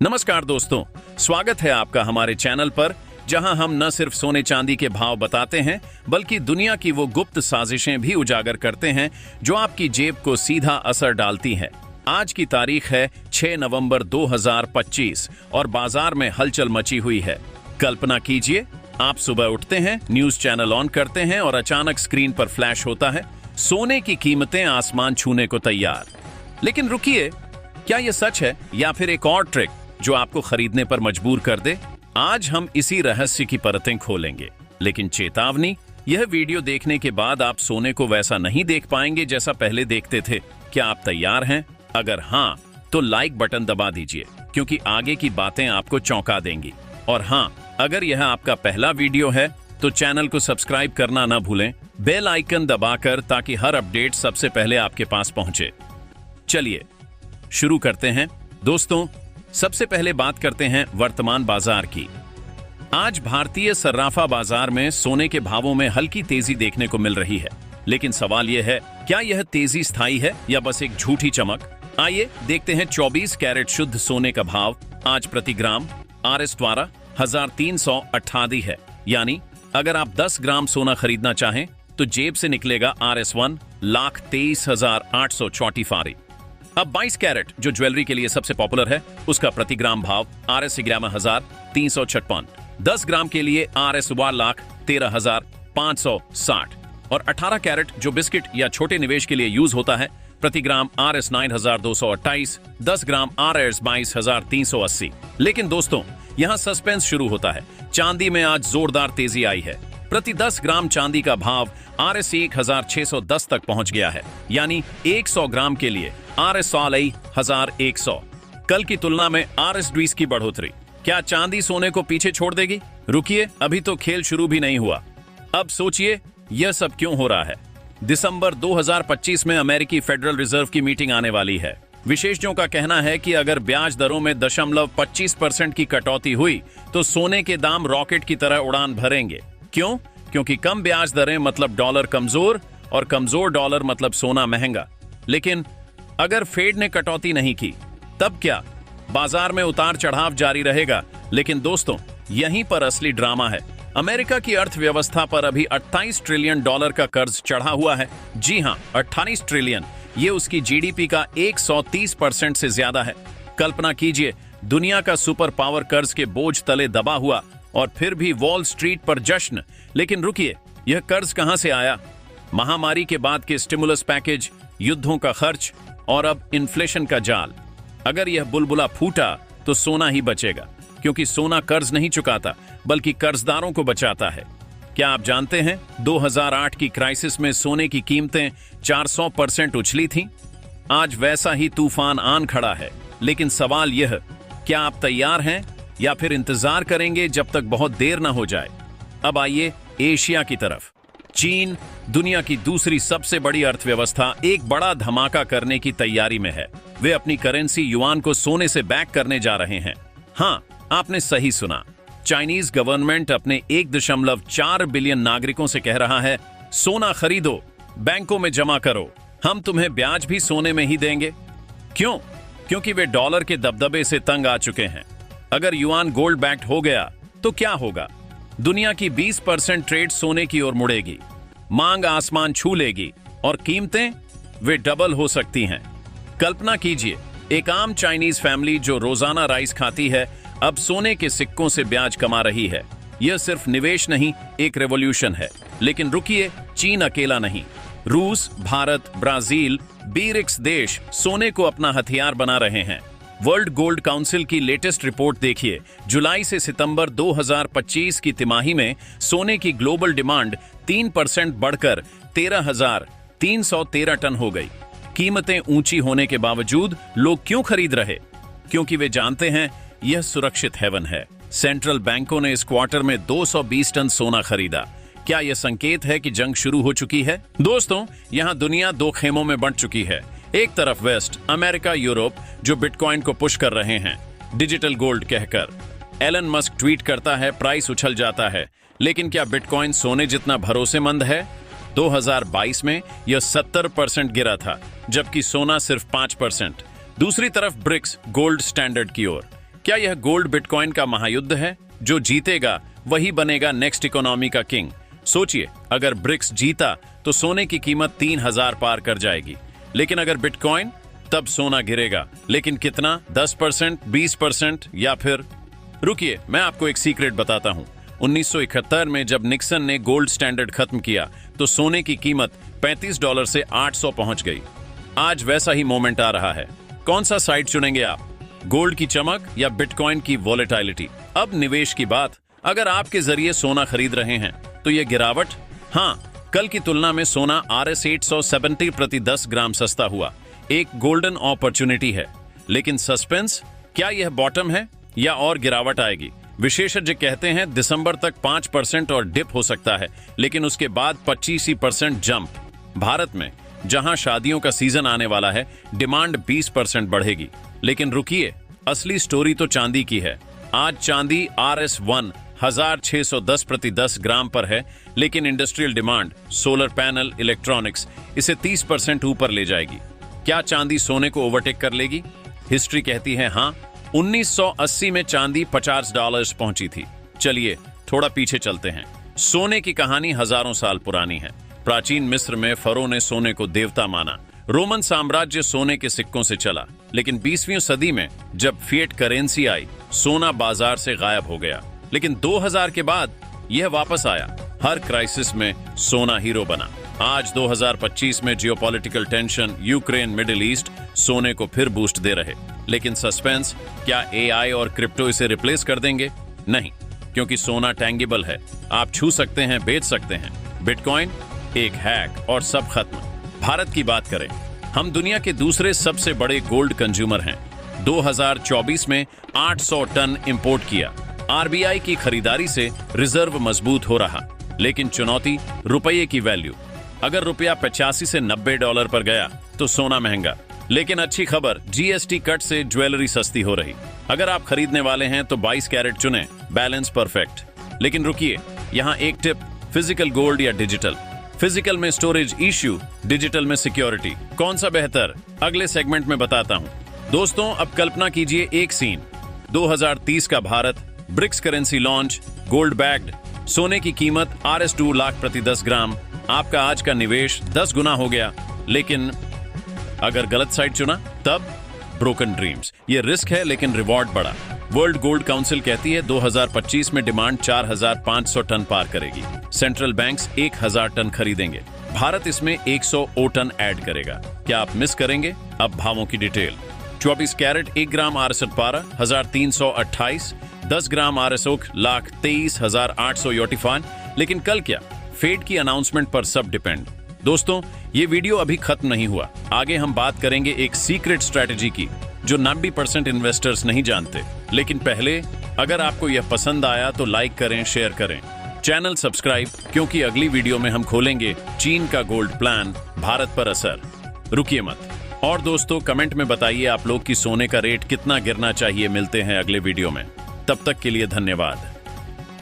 नमस्कार दोस्तों, स्वागत है आपका हमारे चैनल पर, जहां हम न सिर्फ सोने चांदी के भाव बताते हैं बल्कि दुनिया की वो गुप्त साजिशें भी उजागर करते हैं जो आपकी जेब को सीधा असर डालती हैं। आज की तारीख है 6 नवंबर 2025 और बाजार में हलचल मची हुई है। कल्पना कीजिए, आप सुबह उठते हैं, न्यूज चैनल ऑन करते हैं और अचानक स्क्रीन पर फ्लैश होता है, सोने की कीमतें आसमान छूने को तैयार। लेकिन रुकिए, क्या यह सच है या फिर एक और ट्रिक जो आपको खरीदने पर मजबूर कर दे? आज हम इसी रहस्य की परतें खोलेंगे। लेकिन चेतावनी, यह वीडियो देखने के बाद आप सोने को वैसा नहीं देख पाएंगे जैसा पहले देखते थे। क्या आप तैयार हैं? अगर हाँ, तो लाइक बटन दबा दीजिए, क्योंकि आगे की बातें आपको चौंका देंगी। और हाँ, अगर यह आपका पहला वीडियो है तो चैनल को सब्सक्राइब करना ना भूलें, बेल आइकन दबाकर, ताकि हर अपडेट सबसे पहले आपके पास पहुंचे। चलिए शुरू करते हैं। दोस्तों, सबसे पहले बात करते हैं वर्तमान बाजार की। आज भारतीय सर्राफा बाजार में सोने के भावों में हल्की तेजी देखने को मिल रही है। लेकिन सवाल यह है, क्या यह तेजी स्थायी है या बस एक झूठी चमक? आइए देखते हैं 24 कैरेट शुद्ध सोने का भाव आज प्रति ग्राम आरएस द्वारा 1388 है। यानी अगर आप 10 ग्राम सोना खरीदना चाहें तो जेब से निकलेगा RS1 1,23,834। अब 22 कैरेट जो ज्वेलरी के लिए सबसे पॉपुलर है, उसका प्रति ग्राम भाव RS 11,356। 10 ग्राम के लिए RS 13,560 और 18 कैरेट जो बिस्किट या छोटे निवेश के लिए यूज होता है, प्रति ग्राम RS 9,228। 10 ग्राम RS 22,380। लेकिन दोस्तों, यहाँ सस्पेंस शुरू होता है। चांदी में आज जोरदार तेजी आई है। प्रति 10 ग्राम चांदी का भाव RS 1,610 तक पहुंच गया है। यानी 100 ग्राम के लिए RS 1,100। कल की तुलना में RS 20 की बढ़ोतरी क्या चांदी सोने को पीछे छोड़ देगी? रुकिए, अभी तो खेल शुरू भी नहीं हुआ। अब सोचिए, यह सब क्यों हो रहा है? दिसंबर 2025 में अमेरिकी फेडरल रिजर्व की मीटिंग आने वाली है। विशेषज्ञों का कहना है कि अगर ब्याज दरों में 0.25% की कटौती हुई तो सोने के दाम रॉकेट की तरह उड़ान भरेंगे। क्यों? क्योंकि कम ब्याज दरें मतलब डॉलर कमजोर, और कमजोर डॉलर मतलब सोना महंगा। लेकिन अगर फेड ने कटौती नहीं की, तब क्या? बाजार में उतार चढ़ाव जारी रहेगा। लेकिन दोस्तों, यहीं पर असली ड्रामा है। अमेरिका की अर्थव्यवस्था पर अभी 28 ट्रिलियन डॉलर का कर्ज चढ़ा हुआ है। जी हां, 28 ट्रिलियन। ये उसकी जीडीपी का 130% से ज्यादा है। कल्पना कीजिए, दुनिया का सुपर पावर कर्ज के बोझ तले दबा हुआ, और फिर भी वॉल स्ट्रीट पर जश्न। लेकिन रुकिए, यह कर्ज कहां से आया? महामारी के बाद के स्टिमुलस पैकेज, युद्धों का खर्च और अब इन्फ्लेशन का जाल। अगर यह बुलबुला फूटा तो सोना ही बचेगा, क्योंकि सोना कर्ज नहीं चुकाता बल्कि कर्जदारों को बचाता है। क्या आप जानते हैं 2008 की क्राइसिस में सोने की कीमतें 400% उछली थीं? आज वैसा ही तूफान आन खड़ा है। लेकिन सवाल यह, क्या आप तैयार हैं या फिर इंतजार करेंगे जब तक बहुत देर ना हो जाए? अब आइए एशिया की तरफ। चीन, दुनिया की दूसरी सबसे बड़ी अर्थव्यवस्था, एक बड़ा धमाका करने की तैयारी में है। वे अपनी करेंसी युआन को सोने से बैक करने जा रहे हैं। हाँ, आपने सही सुना। चाइनीज गवर्नमेंट अपने 1.4 बिलियन नागरिकों से कह रहा है, सोना खरीदो, बैंकों में जमा करो, हम तुम्हें ब्याज भी सोने में ही देंगे। क्यों? क्योंकि वे डॉलर के दबदबे से तंग आ चुके हैं। अगर युआन गोल्ड बैक्ड हो गया तो क्या होगा? दुनिया की 20% ट्रेड सोने की ओर मुड़ेगी, मांग आसमान छू लेगी और कीमतें वे डबल हो सकती हैं। कल्पना कीजिए, एक आम चाइनीज फैमिली जो रोजाना राइस खाती है, अब सोने के सिक्कों से ब्याज कमा रही है। यह सिर्फ निवेश नहीं, एक रेवोल्यूशन है। लेकिन रुकिए, चीन अकेला नहीं। रूस, भारत, ब्राजील, ब्रिक्स देश सोने को अपना हथियार बना रहे हैं। वर्ल्ड गोल्ड काउंसिल की लेटेस्ट रिपोर्ट देखिए। जुलाई से सितंबर 2025 की तिमाही में सोने की ग्लोबल डिमांड 3% बढ़कर 13,313 टन हो गई। कीमतें ऊंची होने के बावजूद लोग क्यों खरीद रहे? क्योंकि वे जानते हैं यह सुरक्षित हेवन है। सेंट्रल बैंकों ने इस क्वार्टर में 220 टन सोना खरीदा। क्या यह संकेत है कि जंग शुरू हो चुकी है? दोस्तों, यहां दुनिया दो खेमों में बंट चुकी है। एक तरफ वेस्ट, अमेरिका, यूरोप, जो बिटकॉइन को पुश कर रहे हैं डिजिटल गोल्ड कहकर। एलन मस्क ट्वीट करता है, प्राइस उछल जाता है। लेकिन क्या बिटकॉइन सोने जितना भरोसेमंद है? 2022 में यह 70% गिरा था, जबकि सोना सिर्फ 5%। दूसरी तरफ ब्रिक्स गोल्ड स्टैंडर्ड की ओर। क्या यह गोल्ड बिटकॉइन का महायुद्ध है? जो जीतेगा वही बनेगा नेक्स्ट इकोनॉमी का किंग। सोचिए, अगर ब्रिक्स जीता तो सोने की कीमत 3000 पार कर जाएगी, लेकिन अगर बिटकॉइन, तब सोना गिरेगा। लेकिन कितना? 10%, 20% या फिर? रुकिए, मैं आपको एक सीक्रेट बताता हूं। 1971 में जब निक्सन ने गोल्ड स्टैंडर्ड खत्म किया तो सोने की कीमत $35 से 800 पहुंच गई। आज वैसा ही मोमेंट आ रहा है। कौन सा साइड चुनेंगे आप? गोल्ड की चमक या बिटकॉइन की वॉलेटिलिटी? अब निवेश की बात। अगर आपके जरिए सोना खरीद रहे हैं तो यह गिरावट, हाँ, कल की तुलना में सोना RS 870 प्रति 10 ग्राम सस्ता हुआ। एक गोल्डन अपॉर्चुनिटी है। लेकिन सस्पेंस, क्या यह बॉटम है या और गिरावट आएगी? विशेषज्ञ कहते हैं दिसंबर तक 5% और डिप हो सकता है, लेकिन उसके बाद 25% जंप। भारत में जहां शादियों का सीजन आने वाला है, डिमांड 20% बढ़ेगी। लेकिन रुकिए, असली स्टोरी तो चांदी की है। आज चांदी RS 1610 प्रति 10 ग्राम पर है, लेकिन industrial demand, solar panel, electronics इसे 30% ऊपर ले जाएगी। क्या चांदी सोने को ओवरटेक कर लेगी? हिस्ट्री कहती है हाँ। 1980 में चांदी $50 पहुंची थी। चलिए थोड़ा पीछे चलते हैं। सोने की कहानी हजारों साल पुरानी है। प्राचीन मिस्र में फरो ने सोने को देवता माना। रोमन साम्राज्य सोने के सिक्कों से चला, लेकिन 20वीं सदी में जब फिएट करेंसी आई, सोना बाजार से गायब हो गया। लेकिन 2000 के बाद यह वापस आया। हर क्राइसिस में सोना हीरो बना। आज 2025 में geopolitical tension, Ukraine, middle east सोने को फिर बूस्ट दे रहे। लेकिन सस्पेंस, क्या AI और क्रिप्टो इसे रिप्लेस कर देंगे? नहीं, क्योंकि सोना टैंगिबल है। आप छू सकते हैं, बेच सकते हैं। बिटकॉइन एक हैक और सब खत्म। भारत की बात करें, हम दुनिया के दूसरे सबसे बड़े गोल्ड कंज्यूमर हैं। 2024 में 800 टन इंपोर्ट किया। RBI की खरीदारी से रिजर्व मजबूत हो रहा। लेकिन चुनौती, रुपये की वैल्यू। अगर रुपया 85 से $90 पर गया तो सोना महंगा। लेकिन अच्छी खबर, GST कट से ज्वेलरी सस्ती हो रही। अगर आप खरीदने वाले हैं तो 22 कैरेट चुनें, बैलेंस परफेक्ट। लेकिन रुकिए, यहाँ एक टिप, फिजिकल गोल्ड या डिजिटल? फिजिकल में स्टोरेज इश्यू, डिजिटल में सिक्योरिटी। कौन सा बेहतर? अगले सेगमेंट में बताता हूँ। दोस्तों, अब कल्पना कीजिए एक सीन। 2030 का Bharat, BRICS currency launch, gold backed, सोने की कीमत RS 2 लाख प्रति 10 ग्राम। आपका आज का निवेश 10 गुना हो गया। लेकिन अगर गलत साइड चुना, तब ब्रोकन ड्रीम्स। ये रिस्क है लेकिन रिवॉर्ड बड़ा। वर्ल्ड गोल्ड काउंसिल कहती है 2025 में डिमांड 4500 टन पार करेगी। सेंट्रल बैंक्स 1000 टन खरीदेंगे। भारत इसमें 100 टन ऐड करेगा। क्या आप मिस करेंगे? अब भावों की डिटेल। 24 कैरेट 1 ग्राम RS 12 1328, 10 ग्राम RS ओक 1,23,800 लेकिन कल क्या? फेड की अनाउंसमेंट पर सब डिपेंड। दोस्तों, ये वीडियो अभी खत्म नहीं हुआ। आगे हम बात करेंगे एक सीक्रेट स्ट्रैटेजी की जो 90% इन्वेस्टर्स नहीं जानते। लेकिन पहले, अगर आपको यह पसंद आया तो लाइक करें, शेयर करें, चैनल सब्सक्राइब, क्योंकि अगली वीडियो में हम खोलेंगे चीन का गोल्ड प्लान, भारत पर असर। रुकिए मत। और दोस्तों, कमेंट में बताइए आप लोग की सोने का रेट कितना गिरना चाहिए। मिलते हैं अगले वीडियो में। तब तक के लिए धन्यवाद।